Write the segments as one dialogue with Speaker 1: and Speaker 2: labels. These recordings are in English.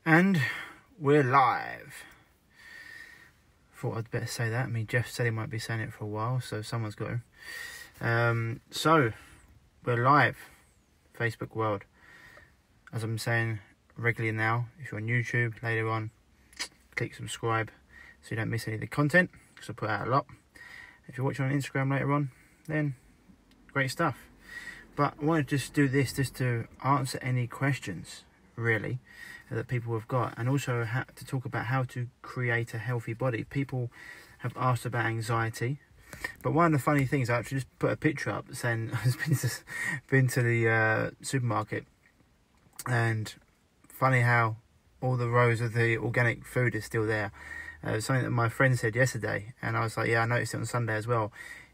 Speaker 1: And we're live. Thought I'd better say that. I mean, Jeff said he might be saying it for a while, so someone's got to. So, we're live. Facebook world. As I'm saying regularly now, if you're on YouTube later on, click subscribe so you don't miss any of the content, because I put out a lot. If you're watching on Instagram later on, then great stuff. But I want to just do this just to answer any questions, really, that people have got, and also to talk about how to create a healthy body. People have asked about anxiety, but one of the funny things, I actually just put a picture up saying I've been to the supermarket, and funny how all the rows of the organic food is still there. Something that my friend said yesterday, and I was like, yeah, I noticed it on Sunday as well.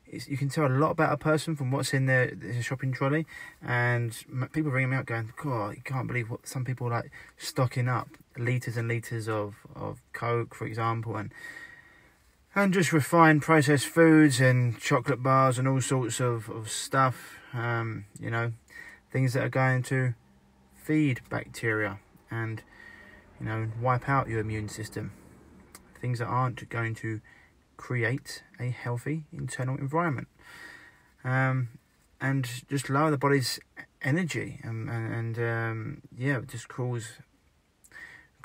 Speaker 1: You can tell a lot about a person from what's in their shopping trolley, and people ringing me up going, God, you can't believe what some people like stocking up litres and litres of Coke, for example, and just refined processed foods and chocolate bars and all sorts of stuff, you know, things that are going to feed bacteria and, you know, wipe out your immune system. Things that aren't going to create a healthy internal environment, and just lower the body's energy, and yeah, just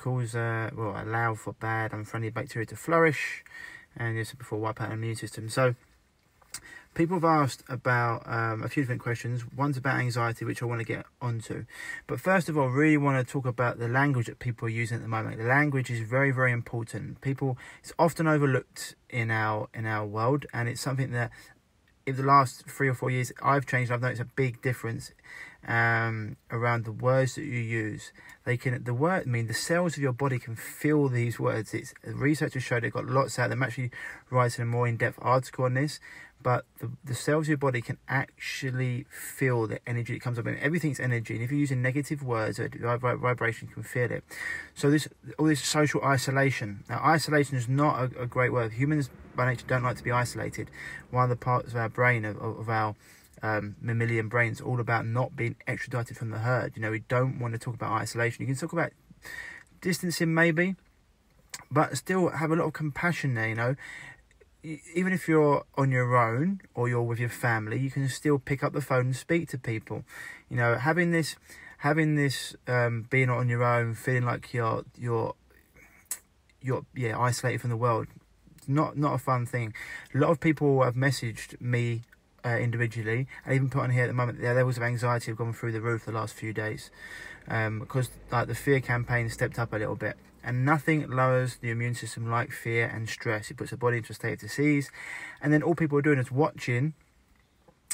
Speaker 1: allow for bad, unfriendly bacteria to flourish, and as I said before, wipe out an immune system. So people have asked about a few different questions. One's about anxiety, which I want to get onto. But first of all, I really want to talk about the language that people are using at the moment. The language is very, very important. It's often overlooked in our world, and it's something that in the last 3 or 4 years I've changed. I've noticed a big difference around the words that you use. The cells of your body can feel these words. Research has showed, they've got lots out. I'm actually writing a more in-depth article on this. But the cells of your body can actually feel the energy that comes up. And everything's energy. And if you're using negative words, vibration, you can feel it. So all this social isolation. Now, isolation is not a great word. Humans, by nature, don't like to be isolated. One of the parts of our brain, of our mammalian brain, is all about not being extradited from the herd. You know, we don't want to talk about isolation. You can talk about distancing, maybe, but still have a lot of compassion there, you know. Even if you're on your own or you're with your family, you can still pick up the phone and speak to people. You know, having this being on your own, feeling like you're isolated from the world, not a fun thing. A lot of people have messaged me individually, and even put on here at the moment, their levels of anxiety have gone through the roof the last few days, because like the fear campaign stepped up a little bit. And nothing lowers the immune system like fear and stress. It puts the body into a state of disease. And then all people are doing is watching.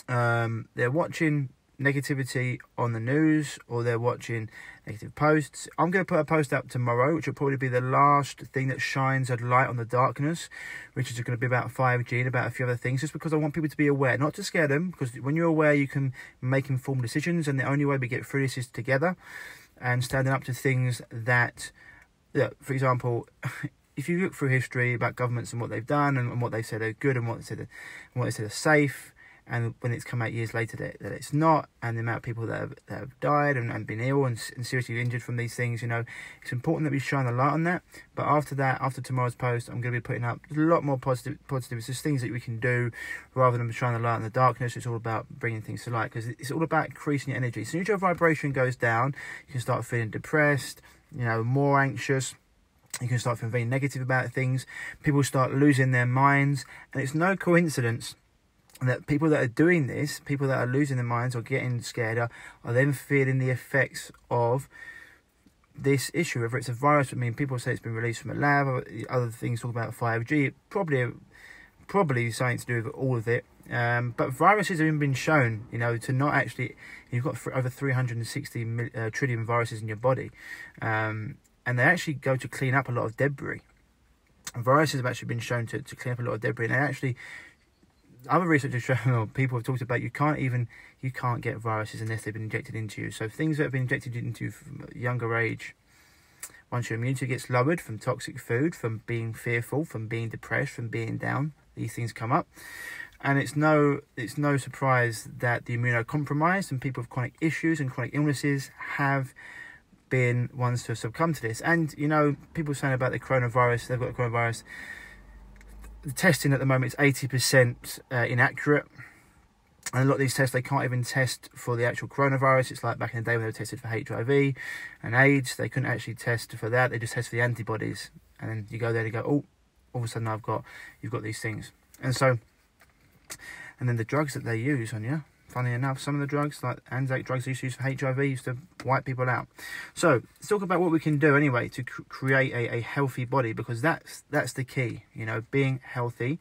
Speaker 1: They're watching negativity on the news, or they're watching negative posts. I'm going to put a post up tomorrow, which will probably be the last thing that shines a light on the darkness, which is going to be about 5G and about a few other things, just because I want people to be aware, not to scare them, because when you're aware, you can make informed decisions. And the only way we get through this is together and standing up to things that... Yeah, for example, if you look through history about governments and what they've done and what they said are good and what they said are safe, and when it's come out years later that it's not, and the amount of people that have died and been ill and seriously injured from these things, you know, it's important that we shine a light on that. But after tomorrow's post, I'm going to be putting up a lot more positive. It's just things that we can do rather than shining a light in the darkness. It's all about bringing things to light, because it's all about increasing your energy. As soon as your vibration goes down, you can start feeling depressed, you know, more anxious. You can start feeling very negative about things. People start losing their minds, and it's no coincidence that people that are doing this, people that are losing their minds or getting scared, are then feeling the effects of this issue. Whether it's a virus, I mean, people say it's been released from a lab. Other things talk about 5G. Probably something to do with all of it. But viruses have even been shown, you know, to not actually... You've got over 360 trillion viruses in your body. And they actually go to clean up a lot of debris. And viruses have actually been shown to clean up a lot of debris. And they actually... Other research has shown, or people have talked about, you can't get viruses unless they've been injected into you. So things that have been injected into you from a younger age, once your immunity gets lowered from toxic food, from being fearful, from being depressed, from being down, these things come up. And it's no surprise that the immunocompromised and people with chronic issues and chronic illnesses have being ones to succumb to this. And, you know, people saying about the coronavirus, they've got the coronavirus. The testing at the moment is 80% inaccurate. And a lot of these tests, they can't even test for the actual coronavirus. It's like back in the day when they were tested for HIV and AIDS. They couldn't actually test for that. They just test for the antibodies. And then you go there and go, oh, all of a sudden you've got these things. And so, and then the drugs that they use on you, funny enough, some of the drugs, like Anzac drugs they used to use for HIV, used to wipe people out. So let's talk about what we can do anyway to create a healthy body, because that's the key. You know, being healthy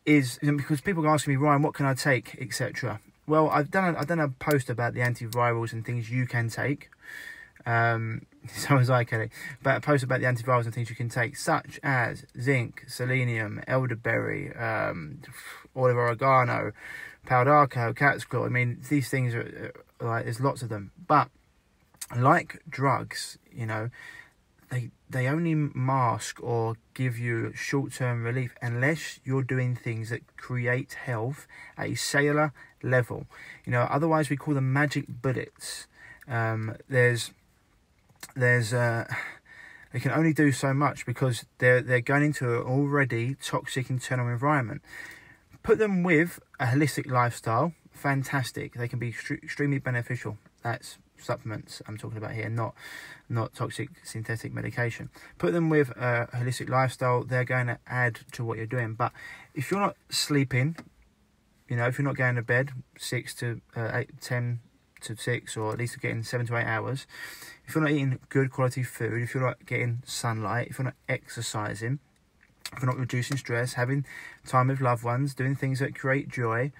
Speaker 1: is, because people are asking me, Ryan, what can I take, etc. Well, I've done a post about the antivirals and things you can take. So was I, Kelly. But a post about the antivirals and things you can take, such as zinc, selenium, elderberry, oil of oregano, powdered arco, cat's claw. I mean, these things are like, there's lots of them. But like drugs, you know, they only mask or give you short-term relief unless you're doing things that create health at a cellular level. You know, otherwise we call them magic bullets. They can only do so much because they're going into an already toxic internal environment. Put them with a holistic lifestyle, fantastic. They can be extremely beneficial. That's supplements I'm talking about here, not toxic synthetic medication. Put them with a holistic lifestyle, they're going to add to what you're doing. But if you're not sleeping, you know, if you're not going to bed 10 to 6, or at least getting 7 to 8 hours, if you're not eating good quality food, if you're not getting sunlight, if you're not exercising, if you're not reducing stress, having time with loved ones, doing things that create joy,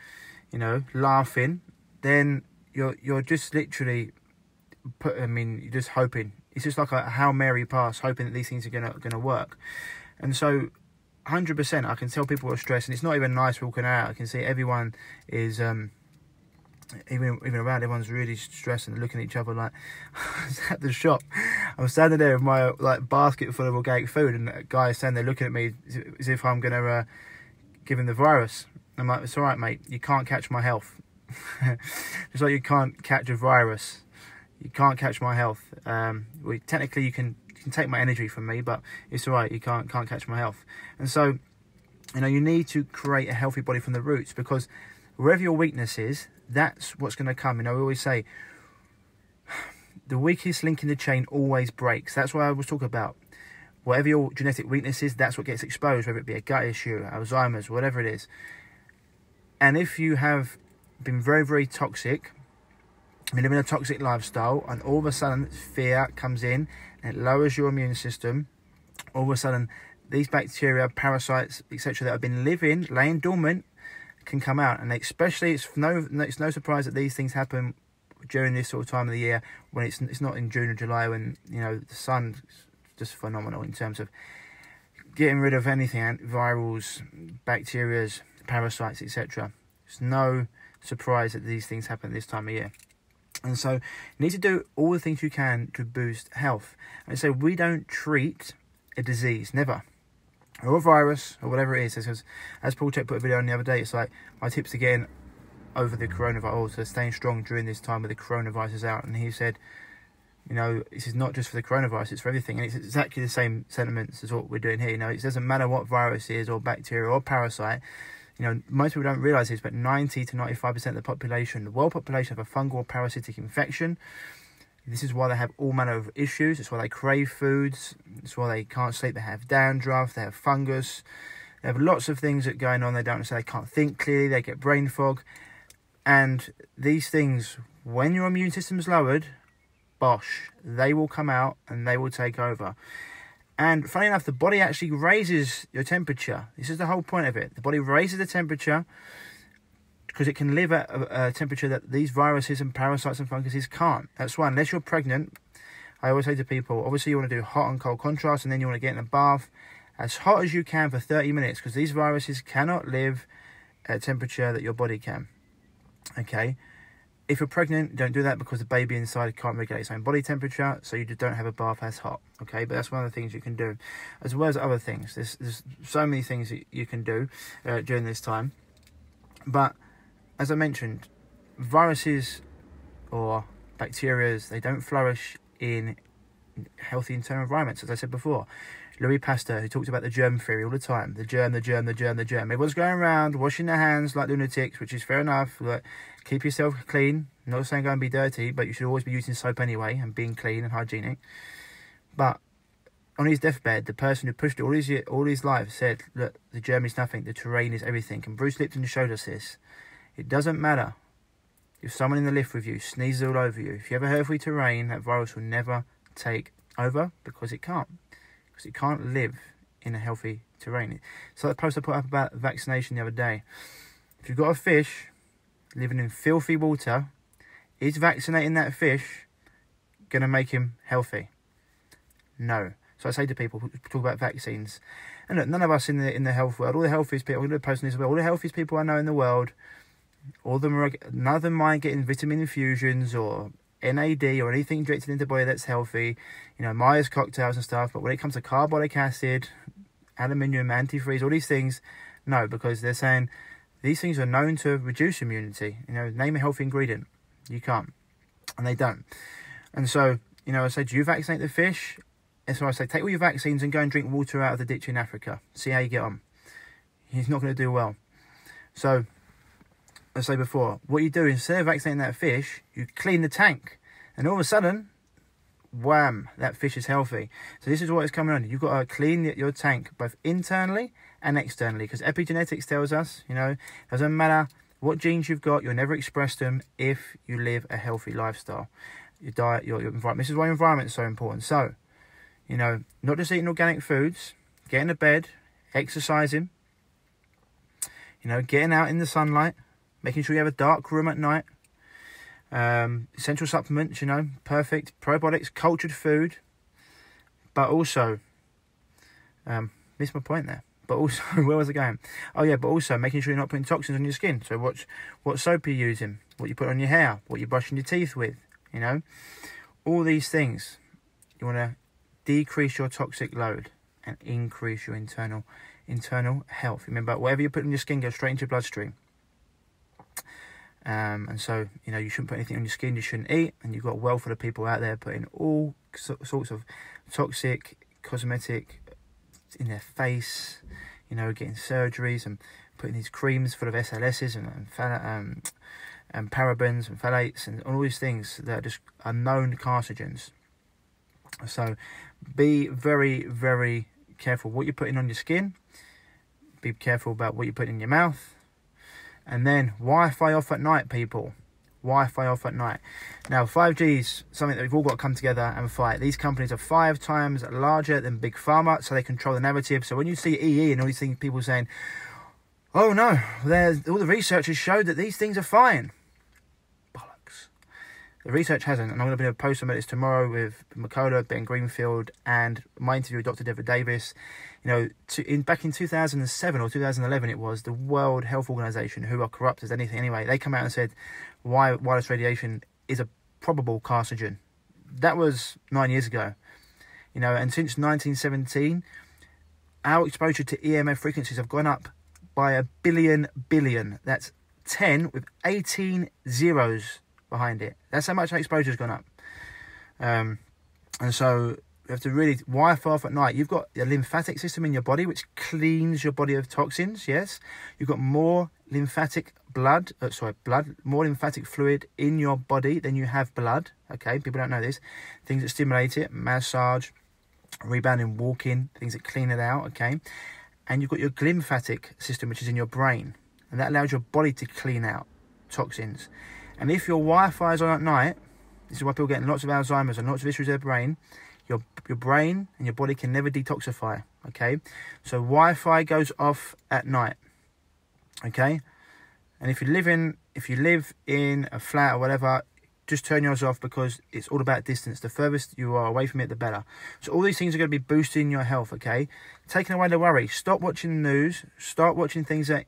Speaker 1: you know, laughing, then you're just literally you're just hoping. It's just like a Hail Mary pass, hoping that these things are gonna work. And so 100% I can tell people are stressed, and it's not even nice walking out. I can see everyone is even around, everyone's really stressed and looking at each other. Like, I was at the shop, I was standing there with my basket full of organic food, and a guy is standing there looking at me as if I'm gonna give him the virus. I'm like, it's all right, mate, you can't catch my health. It's like you can't catch a virus. You can't catch my health. Technically you can take my energy from me, but it's all right, you can't catch my health. And so, you know, you need to create a healthy body from the roots, because wherever your weakness is, that's what's going to come. You know, we always say the weakest link in the chain always breaks. That's what I was talking about. Whatever your genetic weakness is, that's what gets exposed, whether it be a gut issue, Alzheimer's, whatever it is. And if you have been very, very toxic, you live in a toxic lifestyle, and all of a sudden fear comes in and it lowers your immune system, all of a sudden these bacteria, parasites, etc., that have been laying dormant, can come out. And especially, it's no surprise that these things happen during this sort of time of the year, when it's not in June or July, when, you know, the sun's just phenomenal in terms of getting rid of anything, virals, bacterias, parasites, etc. It's no surprise that these things happen this time of year. And so you need to do all the things you can to boost health. And so we don't treat a disease, never, or a virus, or whatever it is. Because as Paul Check put a video on the other day, it's like my tips to getting over the coronavirus, so staying strong during this time where the coronavirus is out. And he said, you know, this is not just for the coronavirus, it's for everything. And it's exactly the same sentiments as what we're doing here. You know, it doesn't matter what virus is, or bacteria, or parasite. You know, most people don't realise this, but 90 to 95% of the population, the world population, have a fungal or parasitic infection. This is why they have all manner of issues. It's why they crave foods. It's why they can't sleep. They have dandruff. They have fungus. They have lots of things that are going on. They don't understand. They can't think clearly. They get brain fog. And these things, when your immune system is lowered, bosh, they will come out and they will take over. And funny enough, the body actually raises your temperature. This is the whole point of it. The body raises the temperature because it can live at a temperature that these viruses and parasites and funguses can't. That's why, unless you're pregnant, I always say to people, obviously you want to do hot and cold contrast, and then you want to get in a bath as hot as you can for 30 minutes, because these viruses cannot live at a temperature that your body can. Okay? If you're pregnant, don't do that, because the baby inside can't regulate its own body temperature, so you just don't have a bath as hot, okay? But that's one of the things you can do, as well as other things. There's so many things that you can do during this time. But, as I mentioned, viruses or bacteria, they don't flourish in healthy internal environments, as I said before. Louis Pasteur, who talked about the germ theory all the time. The germ, the germ, the germ, the germ. Everyone's going around washing their hands like lunatics, which is fair enough. Like, keep yourself clean. I'm not saying go and be dirty, but you should always be using soap anyway and being clean and hygienic. But on his deathbed, the person who pushed it all his life said, look, the germ is nothing, the terrain is everything. And Bruce Lipton showed us this. It doesn't matter if someone in the lift with you sneezes all over you. If you have a healthy terrain, that virus will never take over, because it can't. Because it can't live in a healthy terrain. So that post I put up about vaccination the other day. If you've got a fish living in filthy water, is vaccinating that fish going to make him healthy? No. So I say to people who talk about vaccines, and look, none of us in the health world, all the healthiest people, I'm going to post this about all the healthiest people I know in the world, all of them are, none of them mind getting vitamin infusions or NAD or anything injected into the body that's healthy, you know, Myers cocktails and stuff. But when it comes to carbolic acid, aluminium, antifreeze, all these things, no, because they're saying these things are known to reduce immunity. You know, name a healthy ingredient. You can't. And they don't. And so, you know, I say, do you vaccinate the fish? And so I say, take all your vaccines and go and drink water out of the ditch in Africa. See how you get on. He's not going to do well. So, I say before, what you do, instead of vaccinating that fish, you clean the tank. And all of a sudden, wham, that fish is healthy. So this is what is coming on. You've got to clean your tank, both internally and externally. Because epigenetics tells us, you know, it doesn't matter what genes you've got, you'll never express them if you live a healthy lifestyle. Your diet, your environment. This is why environment is so important. So, you know, not just eating organic foods, getting to bed, exercising, you know, getting out in the sunlight, making sure you have a dark room at night, essential supplements, you know, perfect, probiotics, cultured food, but also, missed my point there, but also, where was I going? Oh yeah, but also making sure you're not putting toxins on your skin. So watch what soap you're using, what you put on your hair, what you're brushing your teeth with, you know, all these things. You want to decrease your toxic load and increase your internal health. Remember, whatever you put on your skin goes straight into your bloodstream. And so, you know, you shouldn't put anything on your skin you shouldn't eat. And you've got a wealth of people out there putting all sorts of toxic cosmetic in their face, you know, getting surgeries and putting these creams full of SLSs and parabens and phthalates and all these things that are known carcinogens. So be very, very careful what you're putting on your skin. Be careful about what you're putting in your mouth. And then Wi-Fi off at night, people. Wi-Fi off at night. Now, 5G is something that we've all got to come together and fight. These companies are 5 times larger than Big Pharma, so they control the narrative. So when you see EE and all these things, people saying, oh no, all the research has showed that these things are fine. Bollocks. The research hasn't, and I'm going to be able to post some of this tomorrow with Makola, Ben Greenfield, and my interview with Dr. Deborah Davis. You know, back in 2007 or 2011, it was the World Health Organization, who are corrupt as anything anyway. They come out and said wireless radiation is a probable carcinogen. That was 9 years ago. You know, and since 1917, our exposure to EMF frequencies have gone up by a billion. That's 10 with 18 zeros behind it. That's how much our exposure has gone up. And so you have to really Wi-Fi off at night. You've got a lymphatic system in your body which cleans your body of toxins. Yes, you've got more lymphatic more lymphatic fluid in your body than you have blood. Okay, people don't know this. Things that stimulate it: massage, rebounding, walking, things that clean it out. Okay, and you've got your glymphatic system, which is in your brain, and that allows your body to clean out toxins. And if your Wi-Fi is on at night, this is why people get lots of Alzheimer's and lots of issues with their brain. Your brain and your body can never detoxify, okay? So Wi-Fi goes off at night, okay? And if you live in a flat or whatever, just turn yours off, because it's all about distance. The furthest you are away from it, the better. So all these things are going to be boosting your health, okay? Taking away the worry. Stop watching the news. Start watching things that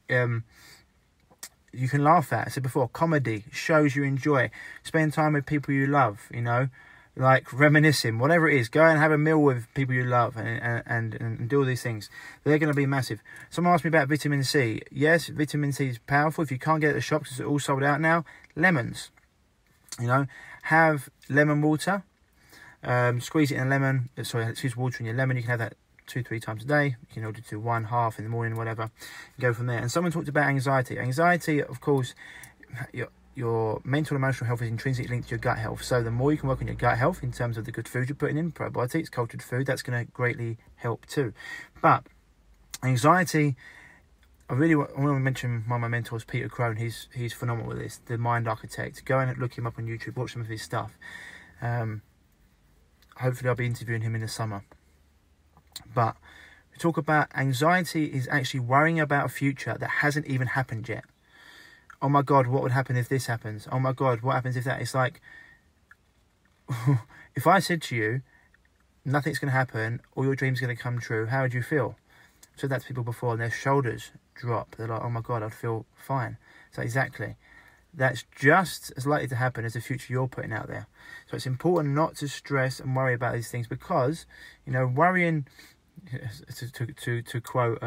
Speaker 1: you can laugh at. I said before, comedy, shows you enjoy. Spend time with people you love, you know? Like reminiscing, whatever it is. Go and have a meal with people you love and do all these things. They're going to be massive. Someone asked me about vitamin C. Yes, vitamin C is powerful. If you can't get it at the shops, it's all sold out now. Lemons. You know, have lemon water Squeeze it in a lemon. Sorry, excuse water in your lemon. You can have that 2-3 times a day. You can order to 1/2 in the morning, whatever. Go from there. And someone talked about anxiety. Anxiety, of course, your mental and emotional health is intrinsically linked to your gut health. So the more you can work on your gut health in terms of the good food you're putting in, probiotics, cultured food, that's going to greatly help too. But anxiety, I want to mention one of my mentors, Peter Crone. He's phenomenal with this, the mind architect. Go and look him up on YouTube, watch some of his stuff. Hopefully I'll be interviewing him in the summer. But we talk about anxiety is actually worrying about a future that hasn't even happened yet. Oh my God, what would happen if this happens? Oh my God, what happens if that? It's like, if I said to you, nothing's going to happen, all your dreams are going to come true, how would you feel? I've said that to people before, and their shoulders drop. They're like, oh my God, I'd feel fine. So exactly. That's just as likely to happen as the future you're putting out there. So it's important not to stress and worry about these things, because, you know, worrying, to quote,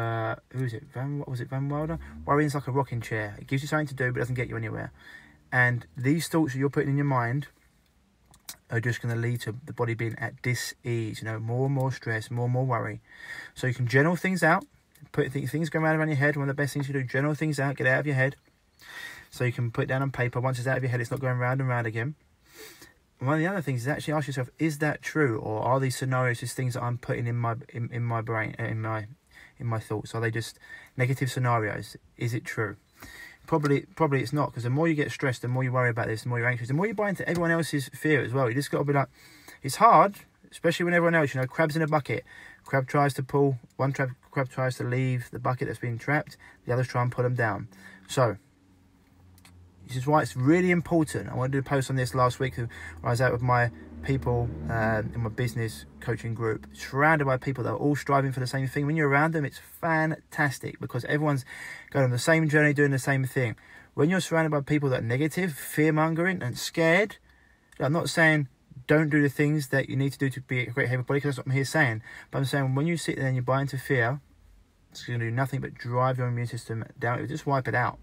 Speaker 1: who is it? Van Wilder? Worrying's like a rocking chair. It gives you something to do, but doesn't get you anywhere. And these thoughts that you're putting in your mind are just going to lead to the body being at dis-ease, you know, more and more stress, more and more worry. So you can journal things out, put things going around your head. One of the best things you do, journal things out, get it out of your head. So you can put it down on paper. Once it's out of your head, it's not going round and round again. One of the other things is actually ask yourself, is that true? Or are these scenarios just things that I'm putting in my brain, in my thoughts? Are they just negative scenarios? Is it true? Probably it's not, because the more you get stressed, the more you worry about this, the more you're anxious, the more you buy into everyone else's fear as well. You just got to be like, it's hard, especially when everyone else, you know, crabs in a bucket. Crab tries to pull, one crab tries to leave the bucket that's been trapped, the others try and pull them down. So this is why it's really important. I wanted to do a post on this last week where I was out with my people in my business coaching group, surrounded by people that are all striving for the same thing. When you're around them, it's fantastic, because everyone's going on the same journey, doing the same thing. When you're surrounded by people that are negative, fear-mongering and scared, I'm not saying don't do the things that you need to do to be a great healthy body, because that's what I'm here saying. But I'm saying when you sit there and you buy into fear, it's going to do nothing but drive your immune system down. It will just wipe it out.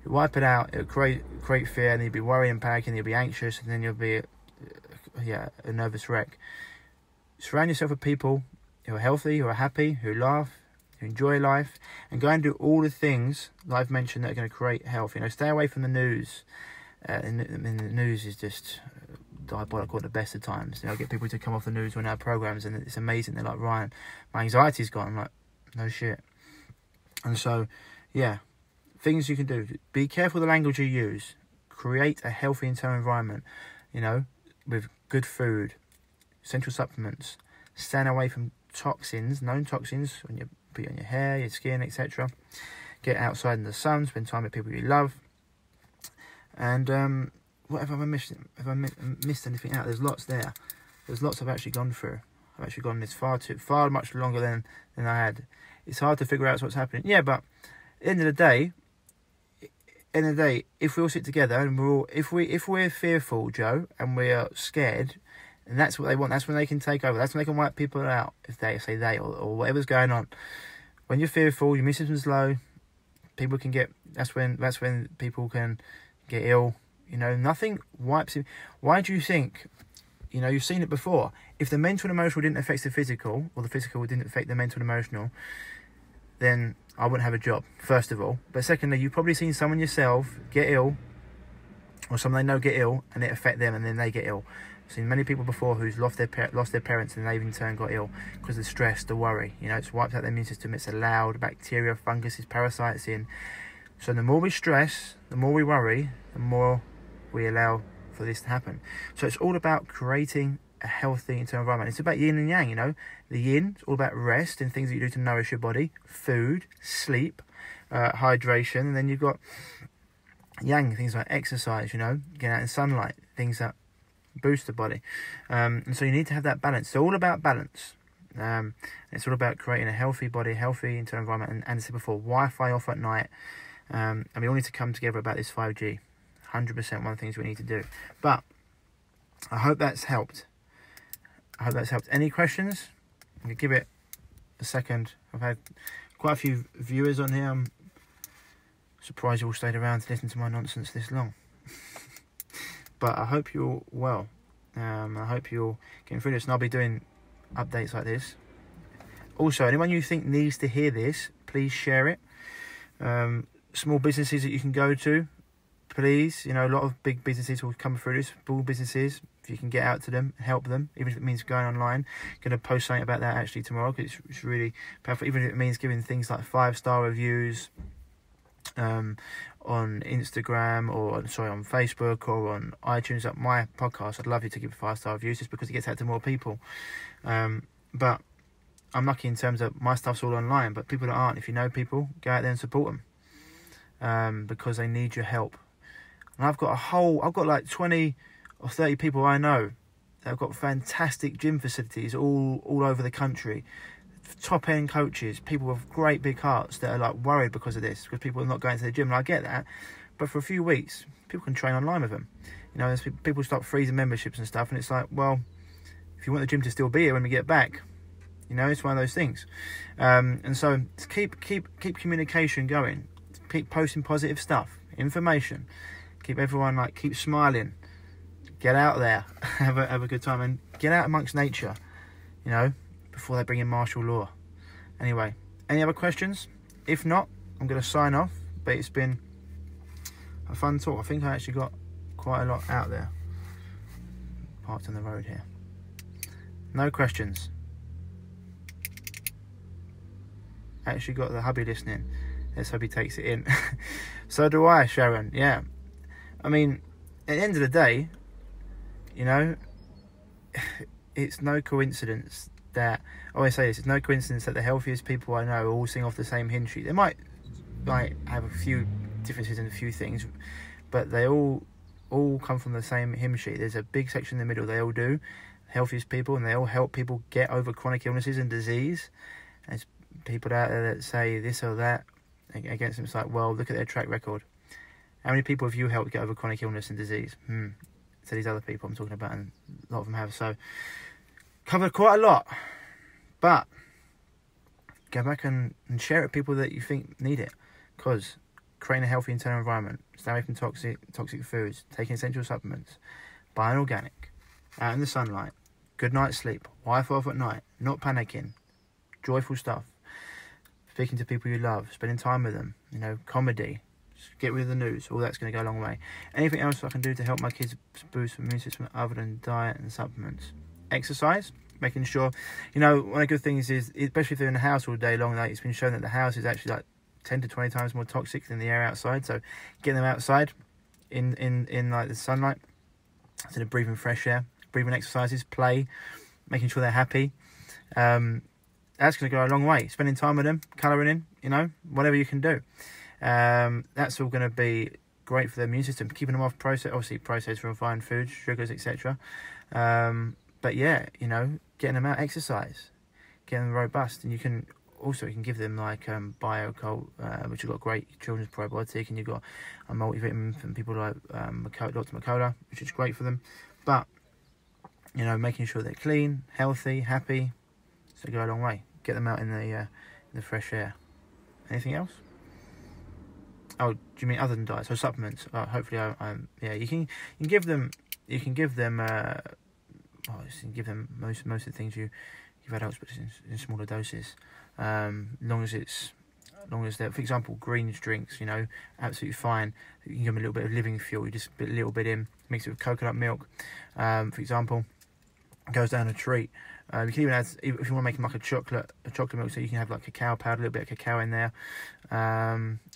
Speaker 1: Wipe it out, it'll create fear, and you'll be worrying, panicking, you'll be anxious, and then you'll be a nervous wreck. Surround yourself with people who are healthy, who are happy, who laugh, who enjoy life, and go and do all the things that I've mentioned that are going to create health. You know, stay away from the news. And the news is just diabolical at the best of times. You know, I get people to come off the news when I have programs, and it's amazing. They're like, Ryan, my anxiety's gone. I'm like, no shit. And so, yeah. Things you can do. Be careful the language you use. Create a healthy internal environment, you know, with good food, essential supplements. Stand away from toxins, known toxins, when you put it on your hair, your skin, etc. Get outside in the sun, spend time with people you love. And what have I missed? Have I missed anything out? There's lots there. There's lots I've actually gone through. I've actually gone this far much longer than I had. It's hard to figure out what's happening. Yeah, but at the end of the day, if we all sit together and if we're fearful, Joe, and we're scared, and that's what they want, that's when they can take over. That's when they can wipe people out, if they say or whatever's going on. When you're fearful, your immune system's low. People can get. That's when people can get ill. You know, nothing wipes it. Why do you think? You know, you've seen it before. If the mental and emotional didn't affect the physical, or the physical didn't affect the mental and emotional, then I wouldn't have a job, first of all. But secondly, you've probably seen someone yourself get ill, or someone they know get ill, and it affect them, and then they get ill. I've seen many people before who's lost their parents, and they've in turn got ill because of the stress, the worry. You know, it's wiped out their immune system. It's allowed bacteria, funguses, parasites in. So the more we stress, the more we worry, the more we allow for this to happen. So it's all about creating a healthy internal environment. It's about yin and yang, you know. The yin is all about rest and things that you do to nourish your body, food, sleep, hydration, and then you've got yang, things like exercise, you know, get out in sunlight, things that boost the body. And so you need to have that balance. It's all about balance. It's all about creating a healthy body, healthy internal environment, and as I said before, Wi-Fi off at night. And we all need to come together about this 5G. 100% one of the things we need to do. But I hope that's helped. Any questions? I'm going to give it a second. I've had quite a few viewers on here. I'm surprised you all stayed around to listen to my nonsense this long. But I hope you're well. I hope you're getting through this, and I'll be doing updates like this. Also, anyone you think needs to hear this, please share it. Small businesses that you can go to, please. You know, a lot of big businesses will come through this. Small businesses, if you can get out to them, help them, even if it means going online. I'm going to post something about that actually tomorrow, because it's really powerful. Even if it means giving things like 5-star reviews on Instagram, or on Facebook, or on iTunes. At my podcast, I'd love you to give 5-star reviews, just because it gets out to more people. But I'm lucky in terms of my stuff's all online, but people that aren't, if you know people, go out there and support them, because they need your help. And I've got like 20 or 30 people I know that have got fantastic gym facilities all over the country. Top end coaches, people with great big hearts that are like worried because of this, because people are not going to the gym. And I get that, but for a few weeks, people can train online with them. You know, people start freezing memberships and stuff, and it's like, well, if you want the gym to still be here when we get back, you know, it's one of those things. And so keep communication going. Keep posting positive stuff, information. Keep everyone keep smiling. Get out there, have a good time, and get out amongst nature. You know, before they bring in martial law. Anyway, any other questions? If not, I'm going to sign off. But it's been a fun talk. I think I actually got quite a lot out there. Parked on the road here. No questions. Actually got the hubby listening. Let's hope he takes it in. So do I, Sharon. Yeah. I mean, at the end of the day, you know, it's no coincidence that, I always say this, it's no coincidence that the healthiest people I know all sing off the same hymn sheet. They might have a few differences in a few things, but they all come from the same hymn sheet. There's a big section in the middle they all do, healthiest people, and they all help people get over chronic illnesses and disease. And there's people out there that say this or that against them. It's like, well, look at their track record. How many people have you helped get over chronic illness and disease? So these other people I'm talking about, and a lot of them have. So covered quite a lot, but go back and share it with people that you think need it, because creating a healthy internal environment, stay away from toxic foods, taking essential supplements, buying organic, out in the sunlight, good night's sleep, Wi-Fi off at night, not panicking, joyful stuff, speaking to people you love, spending time with them, you know, comedy, get rid of the news, all that's going to go a long way. Anything else I can do to help my kids boost their immune system other than diet and supplements? Exercise, making sure, you know, one of the good things is, especially if they're in the house all day long, it's been shown that the house is actually 10 to 20 times more toxic than the air outside. So getting them outside in the sunlight, so they're breathing fresh air, breathing exercises, play, making sure they're happy. That's going to go a long way. Spending time with them, colouring in, you know, whatever you can do. That's all going to be great for the immune system. Keeping them off processed refined foods, sugars, etc. But yeah, you know, getting them out, exercise, getting them robust, and you can give them BioCult, which have got great children's probiotic, and you've got a multivitamin from people like Dr. McCullough, which is great for them. But you know, making sure they're clean, healthy, happy, so go a long way. Get them out in the fresh air. Anything else? Oh, do you mean other than diet? So supplements. Hopefully, yeah, you can give them. You can give them. You can give them most of the things you give adults, but in smaller doses. Long as they're, for example, greens drinks, you know, absolutely fine. You can give them a little bit of living fuel. You just put a little bit in, mix it with coconut milk, for example. Goes down a treat. You can even add, if you want to make them like a chocolate milk, so you can have like cacao powder, a little bit of cacao in there.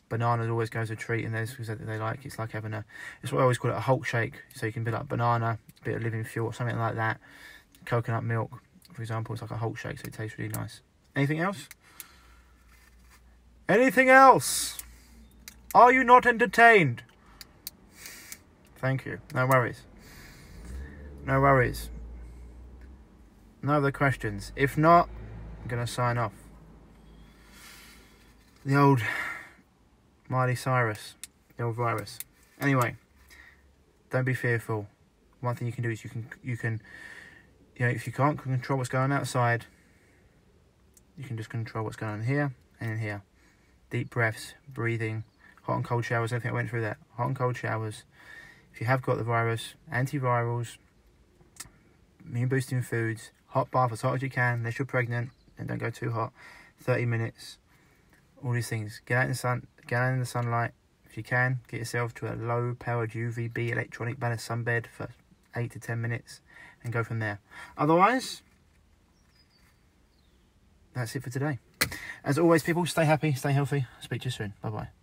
Speaker 1: Bananas always goes a treat in there because they like. It's like having it's what I always call it, a Hulk shake. So you can be like banana, a bit of living fuel or something like that. Coconut milk, for example, it's like a Hulk shake, so it tastes really nice. Anything else? Anything else? Are you not entertained? Thank you. No worries. No worries. No other questions. If not, I'm going to sign off. The old Miley Cyrus. The old virus. Anyway, don't be fearful. One thing you can do is you can, if you can't control what's going on outside, you can just control what's going on here and in here. Deep breaths, breathing, hot and cold showers. I think I went through that. Hot and cold showers. If you have got the virus, antivirals, immune boosting foods, hot bath as hot as you can, unless you're pregnant, and don't go too hot. 30 minutes. All these things. Get out in the sun. Get out in the sunlight. If you can, get yourself to a low-powered UVB electronic balanced sunbed for 8 to 10 minutes, and go from there. Otherwise, that's it for today. As always, people, stay happy, stay healthy. Speak to you soon. Bye bye.